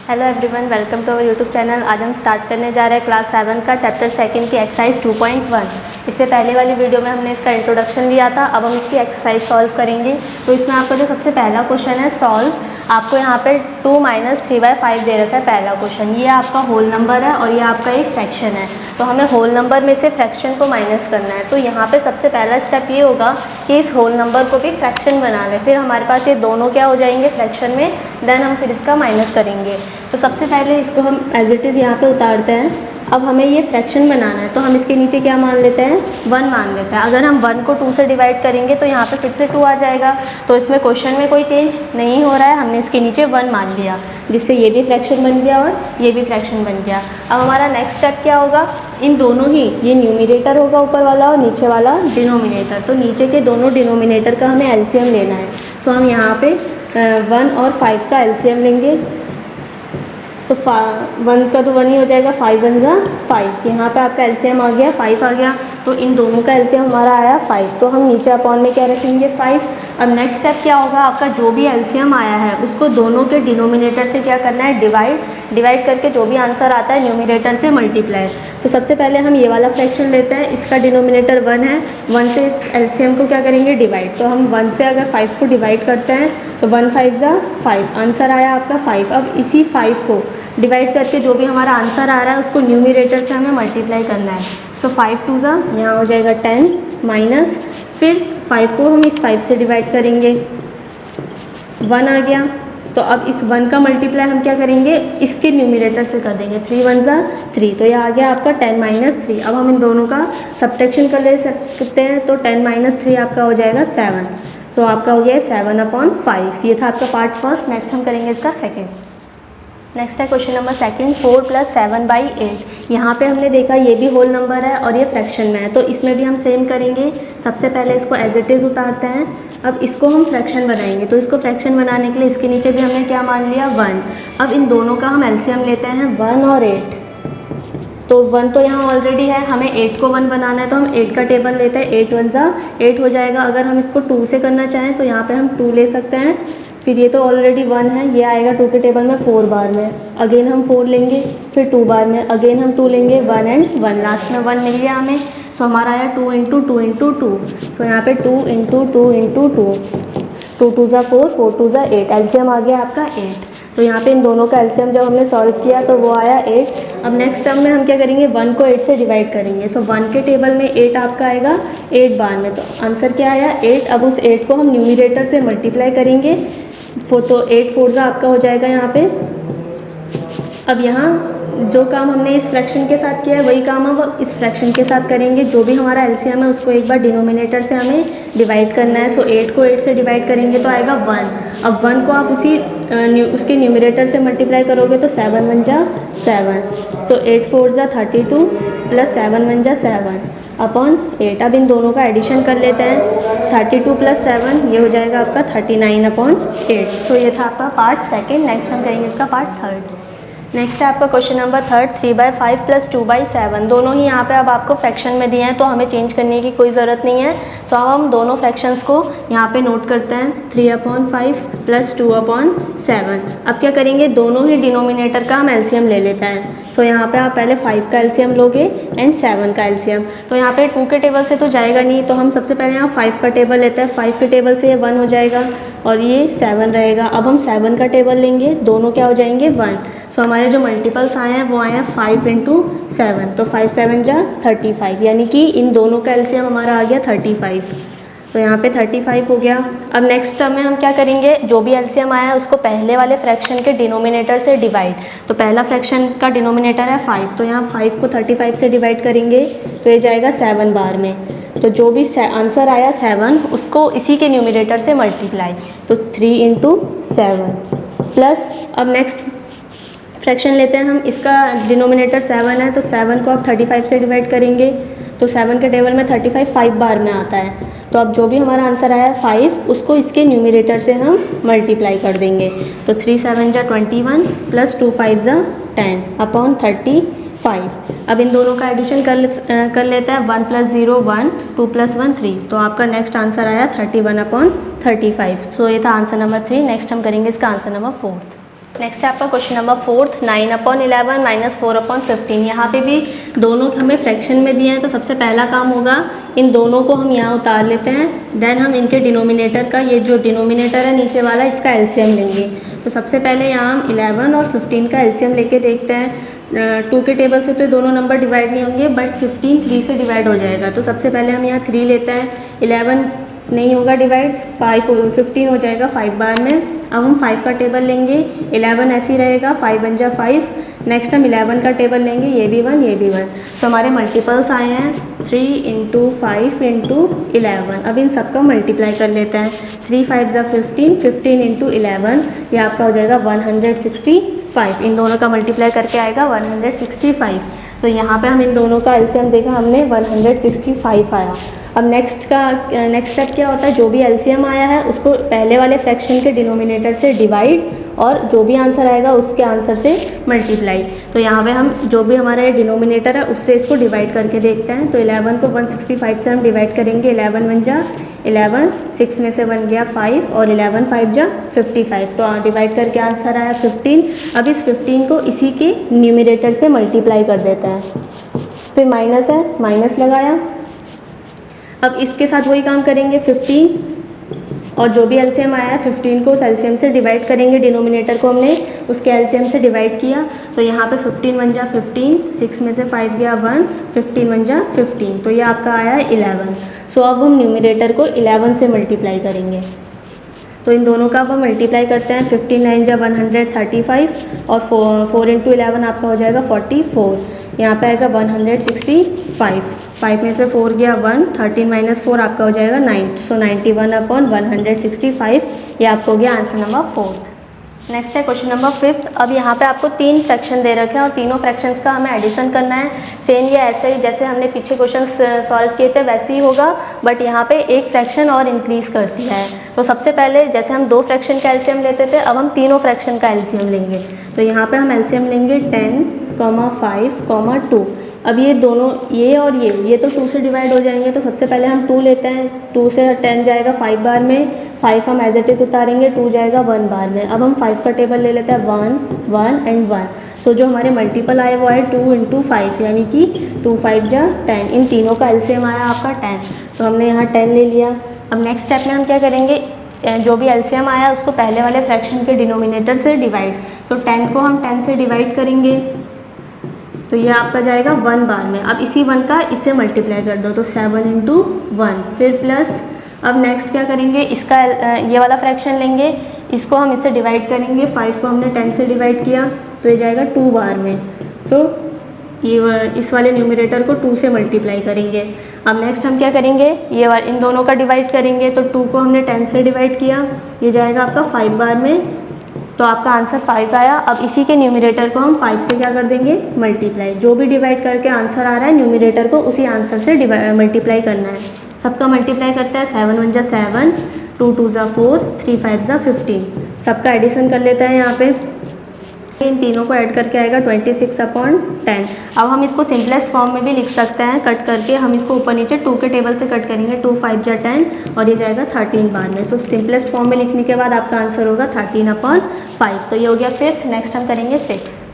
Hello everyone, welcome to our YouTube channel. आज हम start करने जा रहे हैं क्लास 7 का चैप्टर 2 की एक्सरसाइज 2.1। इससे पहले वाली वीडियो में हमने इसका इंट्रोडक्शन लिया था। अब हम इसकी एक्सरसाइज सॉल्व करेंगे। तो इसमें आपका जो सबसे पहला क्वेश्चन है सॉल्व, आपको यहाँ पे 2 - 3/5 दे रखा है पहला क्वेश्चन। ये आपका होल नंबर है और ये आपका एक फ्रैक्शन है। तो हमें होल नंबर में से फ्रैक्शन को माइनस करना है। तो यहाँ पे सबसे पहला स्टेप ये होगा कि इस होल नंबर को भी फ्रैक्शन बना लें। फिर हमारे पास ये दोनों क्या हो जाएंगे फ्रैक्शन में, देन हम फिर इसका माइनस करेंगे। तो सबसे पहले इसको हम एज इट इज़ यहाँ पे उतारते हैं। अब हमें ये फ्रैक्शन बनाना है, तो हम इसके नीचे क्या मान लेते हैं, 1 मान लेते हैं। अगर हम 1 को 2 से डिवाइड करेंगे तो यहाँ पे फिर से 2 आ जाएगा। तो इसमें क्वेश्चन में कोई चेंज नहीं हो रहा है, हमने इसके नीचे 1 मान लिया, जिससे ये भी फ्रैक्शन बन गया और ये भी फ्रैक्शन बन गया। अब हमारा नेक्स्ट स्टेप क्या होगा, इन दोनों ही, ये न्यूमिनेटर होगा ऊपर वाला और नीचे वाला डिनोमिनेटर। तो नीचे के दोनों डिनोमिनेटर का हमें एलसीएम लेना है। सो हम यहाँ पे 1 और 5 का एलसीएम लेंगे। तो 1 का तो 1 ही हो जाएगा, 5 1 जा 5। यहाँ पे आपका एलसीएम आ गया, 5 आ गया। तो इन दोनों का एलसीएम हमारा आया 5। तो हम नीचे अपॉन में क्या रखेंगे, 5। अब नेक्स्ट स्टेप क्या होगा, आपका जो भी एलसीएम आया है उसको दोनों के डिनोमिनेटर से क्या करना है, डिवाइड करके जो भी आंसर आता है न्यूमिनेटर से मल्टीप्लाई। तो सबसे पहले हम ये वाला फ्रैक्शन लेते हैं, इसका डिनोमिनेटर 1 है, 1 से इस एलसीएम को क्या करेंगे, डिवाइड। तो हम 1 से अगर 5 को डिवाइड करते हैं तो 1 5 जा 5, आंसर आया आपका 5। अब इसी 5 को डिवाइड करके जो भी हमारा आंसर आ रहा है उसको न्यूमिनेटर से हमें मल्टीप्लाई करना है। सो 5 2 जा, यहाँ हो जाएगा 10 माइनस, फिर 5 को हम इस 5 से डिवाइड करेंगे, 1 आ गया। तो अब इस 1 का मल्टीप्लाई हम क्या करेंगे, इसके न्यूमिनेटर से कर देंगे, 3 1 जा 3। तो यह आ गया आपका 10 - 3। अब हम इन दोनों का सब्ट्रैक्शन कर ले सकते हैं। तो 10 - 3 आपका हो जाएगा 7। तो आपका हो गया 7/5। ये था आपका पार्ट फर्स्ट। नेक्स्ट हम करेंगे इसका सेकेंड। नेक्स्ट है क्वेश्चन नंबर सेकंड, 4 + 7/8। यहाँ पे हमने देखा ये भी होल नंबर है और ये फ्रैक्शन में है। तो इसमें भी हम सेम करेंगे। सबसे पहले इसको एज इट इज़ उतारते हैं। अब इसको हम फ्रैक्शन बनाएंगे। तो इसको फ्रैक्शन बनाने के लिए इसके नीचे भी हमने क्या मान लिया, 1। अब इन दोनों का हम एलसीएम लेते हैं, 1 और 8। तो 1 तो यहाँ ऑलरेडी है, हमें 8 को 1 बनाना है। तो हम 8 का टेबल लेते हैं, 8 1 जा 8 हो जाएगा। अगर हम इसको 2 से करना चाहें तो यहाँ पे हम 2 ले सकते हैं। फिर ये तो ऑलरेडी 1 है, ये आएगा 2 के टेबल में 4 बार में। अगेन हम 4 लेंगे, फिर 2 बार में अगेन हम 2 लेंगे, 1 एंड 1, लास्ट में 1 मिल गया हमें। सो हमारा आया 2 × 2 × 2। सो यहाँ पे 2 × 2 × 2, 2 2 जा 4, 4 2 जा 8। एलसीएम आ गया आपका 8। तो यहाँ पे इन दोनों का एलसीएम जब हमने सॉल्व किया तो वो आया 8। अब नेक्स्ट टर्म में हम क्या करेंगे, 1 को 8 से डिवाइड करेंगे। सो 1 के टेबल में 8 आपका आएगा 8 बार में। तो आंसर क्या आया 8। अब उस 8 को हम न्यूमिनेटर से मल्टीप्लाई करेंगे। तो 8 4 जा आपका हो जाएगा यहाँ पे। अब यहाँ जो काम हमने इस फ्रैक्शन के साथ किया है वही काम अब इस फ्रैक्शन के साथ करेंगे। जो भी हमारा एलसीएम है उसको एक बार डिनोमिनेटर से हमें डिवाइड करना है। सो 8 को 8 से डिवाइड करेंगे तो आएगा 1। अब 1 को आप उसके न्यूमिनेटर से मल्टीप्लाई करोगे तो 7 1 जा 7। सो 8 4 जा 32 + 7 1 जा 7/8। अब इन दोनों का एडिशन कर लेते हैं, 32 + 7 ये हो जाएगा आपका 39/8। तो ये था आपका पार्ट सेकेंड। नेक्स्ट हम करेंगे इसका पार्ट थर्ड। नेक्स्ट है आपका क्वेश्चन नंबर थर्ड, 3/5 + 2/7। दोनों ही यहाँ पे अब आपको फ्रैक्शन में दिए हैं तो हमें चेंज करने की कोई ज़रूरत नहीं है। सो अब हम दोनों फ्रैक्शंस को यहाँ पे नोट करते हैं, 3/5 + 2/7। अब क्या करेंगे, दोनों ही डिनोमिनेटर का हम एलसीएम ले लेते हैं। सो यहाँ पे आप पहले 5 का एलसीएम लोगे एंड 7 का एलसीएम। तो यहाँ पे 2 के टेबल से तो जाएगा नहीं, तो हम सबसे पहले यहाँ 5 का टेबल लेते हैं। 5 के टेबल से ये 1 हो जाएगा और ये 7 रहेगा। अब हम 7 का टेबल लेंगे, दोनों क्या हो जाएंगे 1। सो हमारे जो मल्टीपल्स आए हैं वो आए हैं 5 × 7। तो 5 7 जा 35, यानी कि इन दोनों का एलसीएम हमारा आ गया 35। तो यहाँ पे 35 हो गया। अब नेक्स्ट टर्म में हम क्या करेंगे, जो भी एलसीएम आया है उसको पहले वाले फ्रैक्शन के डिनोमिनेटर से डिवाइड। तो पहला फ्रैक्शन का डिनोमिनेटर है 5, तो यहाँ 5 को 35 से डिवाइड करेंगे तो ये जाएगा 7 बार में। तो जो भी आंसर आया 7 उसको इसी के न्यूमिनेटर से मल्टीप्लाई। तो 3 × 7 प्लस, अब नेक्स्ट फ्रैक्शन लेते हैं हम, इसका डिनोमिनेटर 7 है तो 7 को आप 35 से डिवाइड करेंगे। तो 7 के टेबल में 35 5 बार में आता है। तो अब जो भी हमारा आंसर आया 5 उसको इसके न्यूमिनेटर से हम मल्टीप्लाई कर देंगे। तो 3 7 जा 21 + 2 5 जा 10/35। अब इन दोनों का एडिशन कर लेते हैं, 1 + 0 1, 2 + 1 3। तो आपका नेक्स्ट आंसर आया 31/35। सो ये था आंसर नंबर 3। नेक्स्ट हम करेंगे इसका आंसर नंबर 4। नेक्स्ट है आपका क्वेश्चन नंबर 4, 9/11 माइनस 4/15। यहाँ पे भी दोनों हमें फ्रैक्शन में दिए हैं, तो सबसे पहला काम होगा इन दोनों को हम यहाँ उतार लेते हैं। देन हम इनके डिनोमिनेटर का, ये जो डिनोमिनेटर है नीचे वाला, इसका एलसीएम लेंगे। तो सबसे पहले यहाँ हम 11 और 15 का एलसीएम लेके देखते हैं। 2 के टेबल से तो दोनों नंबर डिवाइड नहीं होंगे, बट 15 3 से डिवाइड हो जाएगा। तो सबसे पहले हम यहाँ 3 लेते हैं, 11 नहीं होगा डिवाइड, 15 हो जाएगा 5 बार में। अब हम 5 का टेबल लेंगे, 11 ऐसे ही रहेगा, 5 बन जा 5। नेक्स्ट हम 11 का टेबल लेंगे, ये भी 1 ये भी 1। तो हमारे मल्टीपल्स आए हैं 3 × 5 × 11। अब इन सबका मल्टीप्लाई कर लेते हैं। 3 5 जा 15, 15 × 11, ये आपका हो जाएगा 165। इन दोनों का मल्टीप्लाई करके आएगा 165। तो यहाँ पे हम इन दोनों का एलसीएम देखा हमने, 165 आया। अब नेक्स्ट स्टेप क्या होता है, जो भी एलसीएम आया है उसको पहले वाले फ्रैक्शन के डिनोमिनेटर से डिवाइड, और जो भी आंसर आएगा उसके आंसर से मल्टीप्लाई। तो यहाँ पे हम जो भी हमारा ये डिनोमिनेटर है उससे इसको डिवाइड करके देखते हैं। तो 11 को 165 से हम डिवाइड करेंगे। 11 1 जा 11, 6 में से 1 गया 5, और 11 5 जा 55। तो डिवाइड करके आंसर आया 15। अब इस 15 को इसी के न्यूमरेटर से मल्टीप्लाई कर देते हैं। फिर माइनस है, माइनस लगाया। अब इसके साथ वही काम करेंगे, 15 और जो भी एलसीएम आया है 15 को उस एलसीएम से डिवाइड करेंगे। डिनोमिनेटर को हमने उसके एलसीएम से डिवाइड किया। तो यहाँ पे 15 1 जा 15, 6 में से 5 गया 1, 15 1 जा 15। तो ये आपका आया है 11। सो अब हम न्यूमरेटर को 11 से मल्टीप्लाई करेंगे। तो इन दोनों का अब हम मल्टीप्लाई करते हैं। 15 9 जा 135, और 4 × 11 आपका हो जाएगा 44। यहाँ पे आएगा 165। 5 में से 4 गया 1, 13 - 4 आपका हो जाएगा 9। सो 91/165, ये आपको हो गया आंसर नंबर 4। नेक्स्ट है क्वेश्चन नंबर 5। अब यहाँ पे आपको 3 फ्रैक्शन दे रखे हैं और तीनों फ्रैक्शंस का हमें एडिशन करना है। सेम ये ऐसे ही जैसे हमने पीछे क्वेश्चन सॉल्व किए थे वैसे ही होगा, बट यहाँ पे एक फ्रैक्शन और इंक्रीज़ कर दिया है। तो सबसे पहले जैसे हम 2 फ्रैक्शन का एलसीएम लेते थे, अब हम तीनों फ्रैक्शन का एलसीएम लेंगे। तो यहाँ पर हम एलसीएम लेंगे 10, 5, 2। अब ये दोनों, ये और ये तो 2 से डिवाइड हो जाएंगे। तो सबसे पहले हम 2 लेते हैं। 2 से 10 जाएगा 5 बार में, 5 हम एज इट इज़ उतारेंगे, 2 जाएगा 1 बार में। अब हम 5 का टेबल ले लेते हैं, 1 1 एंड 1। सो जो हमारे मल्टीपल आए वो आए 2 × 5, यानी कि 2 5 जा 10। इन तीनों का एलसीएम आया आपका 10। तो हमने यहाँ 10 ले लिया। अब नेक्स्ट स्टेप में हम क्या करेंगे, जो भी एलसीएम आया उसको पहले वाले फ्रैक्शन के डिनोमिनेटर से डिवाइड। सो 10 को हम 10 से डिवाइड करेंगे, तो ये आपका जाएगा 1 बार में। अब इसी 1 का इससे मल्टीप्लाई कर दो, तो 7 × 1, फिर प्लस। अब नेक्स्ट क्या करेंगे, इसका ये वाला फ्रैक्शन लेंगे, इसको हम इससे डिवाइड करेंगे। 5 को हमने 10 से डिवाइड किया, तो ये जाएगा 2 बार में। सो ये इस वाले न्यूमरेटर को 2 से मल्टीप्लाई करेंगे। अब नेक्स्ट हम क्या करेंगे, ये इन दोनों का डिवाइड करेंगे। तो 2 को हमने 10 से डिवाइड किया, ये जाएगा आपका 5 बार में। तो आपका आंसर 5 आया। अब इसी के न्यूमरेटर को हम 5 से क्या कर देंगे, मल्टीप्लाई। जो भी डिवाइड करके आंसर आ रहा है न्यूमरेटर को उसी आंसर से मल्टीप्लाई करना है। सबका मल्टीप्लाई करता है। 7 1 जा 7, 2 2 जा 4, 3 5 जा 15। सबका एडिशन कर लेता है यहाँ पे। इन तीनों को ऐड करके आएगा 26/10। अब हम इसको सिंपलेस्ट फॉर्म में भी लिख सकते हैं, कट करके हम इसको ऊपर नीचे 2 के टेबल से कट करेंगे। 2 5 जा 10, और ये जाएगा 13 बार में। सो सिंपलेस्ट फॉर्म में लिखने के बाद आपका आंसर होगा 13/5। तो ये हो गया 5th। नेक्स्ट हम करेंगे 6।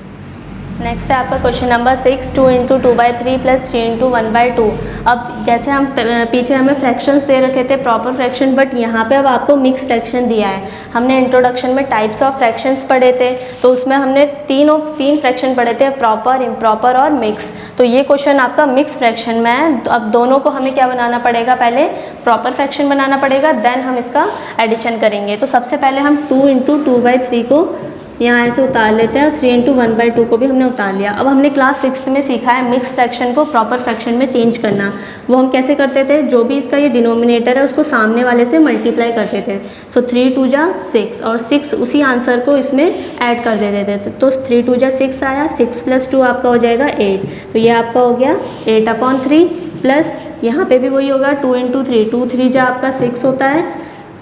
नेक्स्ट है आपका क्वेश्चन नंबर 6, 2 × 2/3 + 3 × 1/2। अब जैसे हम पीछे हमें फ्रैक्शंस दे रखे थे, प्रॉपर फ्रैक्शन, बट यहाँ पे अब आपको मिक्स फ्रैक्शन दिया है। हमने इंट्रोडक्शन में टाइप्स ऑफ फ्रैक्शंस पढ़े थे, तो उसमें हमने 3 फ्रैक्शन पढ़े थे, प्रॉपर, इम्प्रॉपर और मिक्स। तो ये क्वेश्चन आपका मिक्स फ्रैक्शन में है। अब दोनों को हमें क्या बनाना पड़ेगा, पहले प्रॉपर फ्रैक्शन बनाना पड़ेगा, देन हम इसका एडिशन करेंगे। तो सबसे पहले हम 2 × 2/3 को यहाँ ऐसे उतार लेते हैं, और 3 × 1/2 को भी हमने उतार लिया। अब हमने क्लास 6th में सीखा है मिक्स फ्रैक्शन को प्रॉपर फ्रैक्शन में चेंज करना। वो हम कैसे करते थे, जो भी इसका ये डिनोमिनेटर है उसको सामने वाले से मल्टीप्लाई करते थे। सो 3 2 जा 6, और 6 उसी आंसर को इसमें ऐड कर देते थे। तो 3 2 जा 6 आया, 6 + 2 आपका हो जाएगा 8। तो ये आपका हो गया 8/3, प्लस यहाँ पे भी वही होगा 2 × 3, 2 3 जा आपका 6 होता है,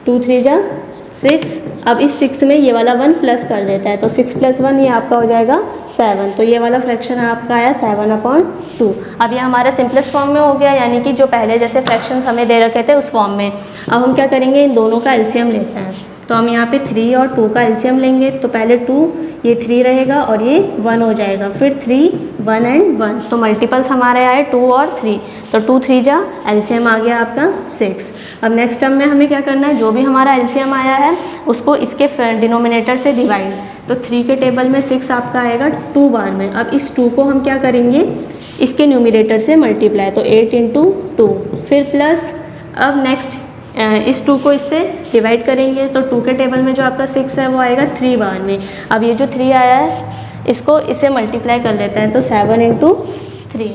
2 3 जा 6। अब इस 6 में ये वाला 1 प्लस कर देता है, तो 6 + 1 ये आपका हो जाएगा 7। तो ये वाला फ्रैक्शन आपका आया 7/2। अब ये हमारा सिंपलेस्ट फॉर्म में हो गया, यानी कि जो पहले जैसे फ्रैक्शंस हमें दे रखे थे उस फॉर्म में। अब हम क्या करेंगे, इन दोनों का एलसीएम लेते हैं। तो हम यहाँ पे 3 और 2 का एलसीएम लेंगे। तो पहले 2, ये 3 रहेगा और ये 1 हो जाएगा, फिर 3, 1 एंड 1। तो मल्टीपल्स हमारे आए 2 और 3, तो 2 3 जा एलसीएम आ गया आपका 6। अब नेक्स्ट टर्म में हमें क्या करना है, जो भी हमारा एलसीएम आया है उसको इसके डिनोमिनेटर से डिवाइड। तो 3 के टेबल में 6 आपका आएगा 2 बार में। अब इस 2 को हम क्या करेंगे, इसके न्यूमिनेटर से मल्टीप्लाई, तो 8 × 2, फिर प्लस। अब नेक्स्ट इस 2 को इससे डिवाइड करेंगे, तो 2 के टेबल में जो आपका 6 है वो आएगा 3 बार में। अब ये जो 3 आया है इसको इससे मल्टीप्लाई कर लेते हैं, तो 7 × 3।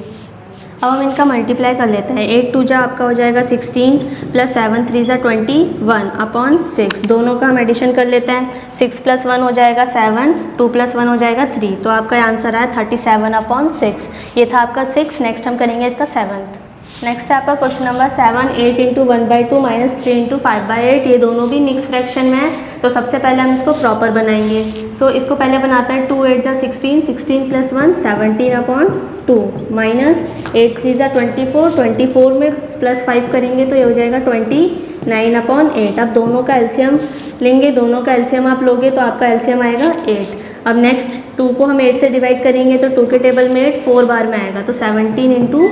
अब हम इनका मल्टीप्लाई कर लेते हैं। 8 2 जा आपका हो जाएगा 16, प्लस 7 3 जा 21 अपॉन 6। दोनों का हम एडिशन कर लेते हैं। 6 + 1 हो जाएगा 7, 2 + 1 हो जाएगा 3। तो आपका आंसर आया 37/6। ये था आपका 6। नेक्स्ट हम करेंगे इसका 7th। नेक्स्ट है आपका क्वेश्चन नंबर 7, 8 × 1/2 - 3 × 5/8। ये दोनों भी मिक्स फ्रैक्शन में है, तो सबसे पहले हम इसको प्रॉपर बनाएंगे। सो इसको पहले बनाते हैं। 2 8 जा 16, 16 + 1 17/2 माइनस 8 3 जा 24, 24 में +5 करेंगे तो ये हो जाएगा 29/8। अब दोनों का एलसीएम लेंगे, दोनों का एलसीएम आप लोगे तो आपका एलसीएम आएगा 8। अब नेक्स्ट 2 को हम 8 से डिवाइड करेंगे, तो 2 के टेबल में 8 4 बार में आएगा, तो 17 ×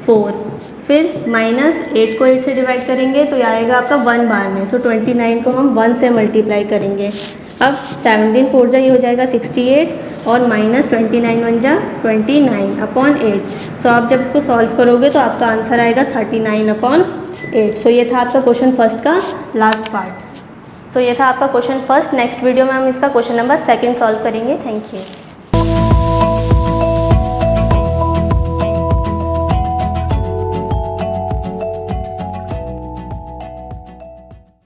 4। फिर माइनस 8 को 8 से डिवाइड करेंगे तो ये आएगा आपका 1 बार में। सो 29 को हम 1 से मल्टीप्लाई करेंगे। अब 17 4 जा ये हो जाएगा 68 और माइनस 29 1 जा 29/8। सो आप जब इसको सॉल्व करोगे तो आपका आंसर आएगा 39/8। सो ये था आपका क्वेश्चन फर्स्ट का लास्ट पार्ट। सो ये था आपका क्वेश्चन फर्स्ट। नेक्स्ट वीडियो में हम इसका क्वेश्चन नंबर 2 सॉल्व करेंगे। Thank you.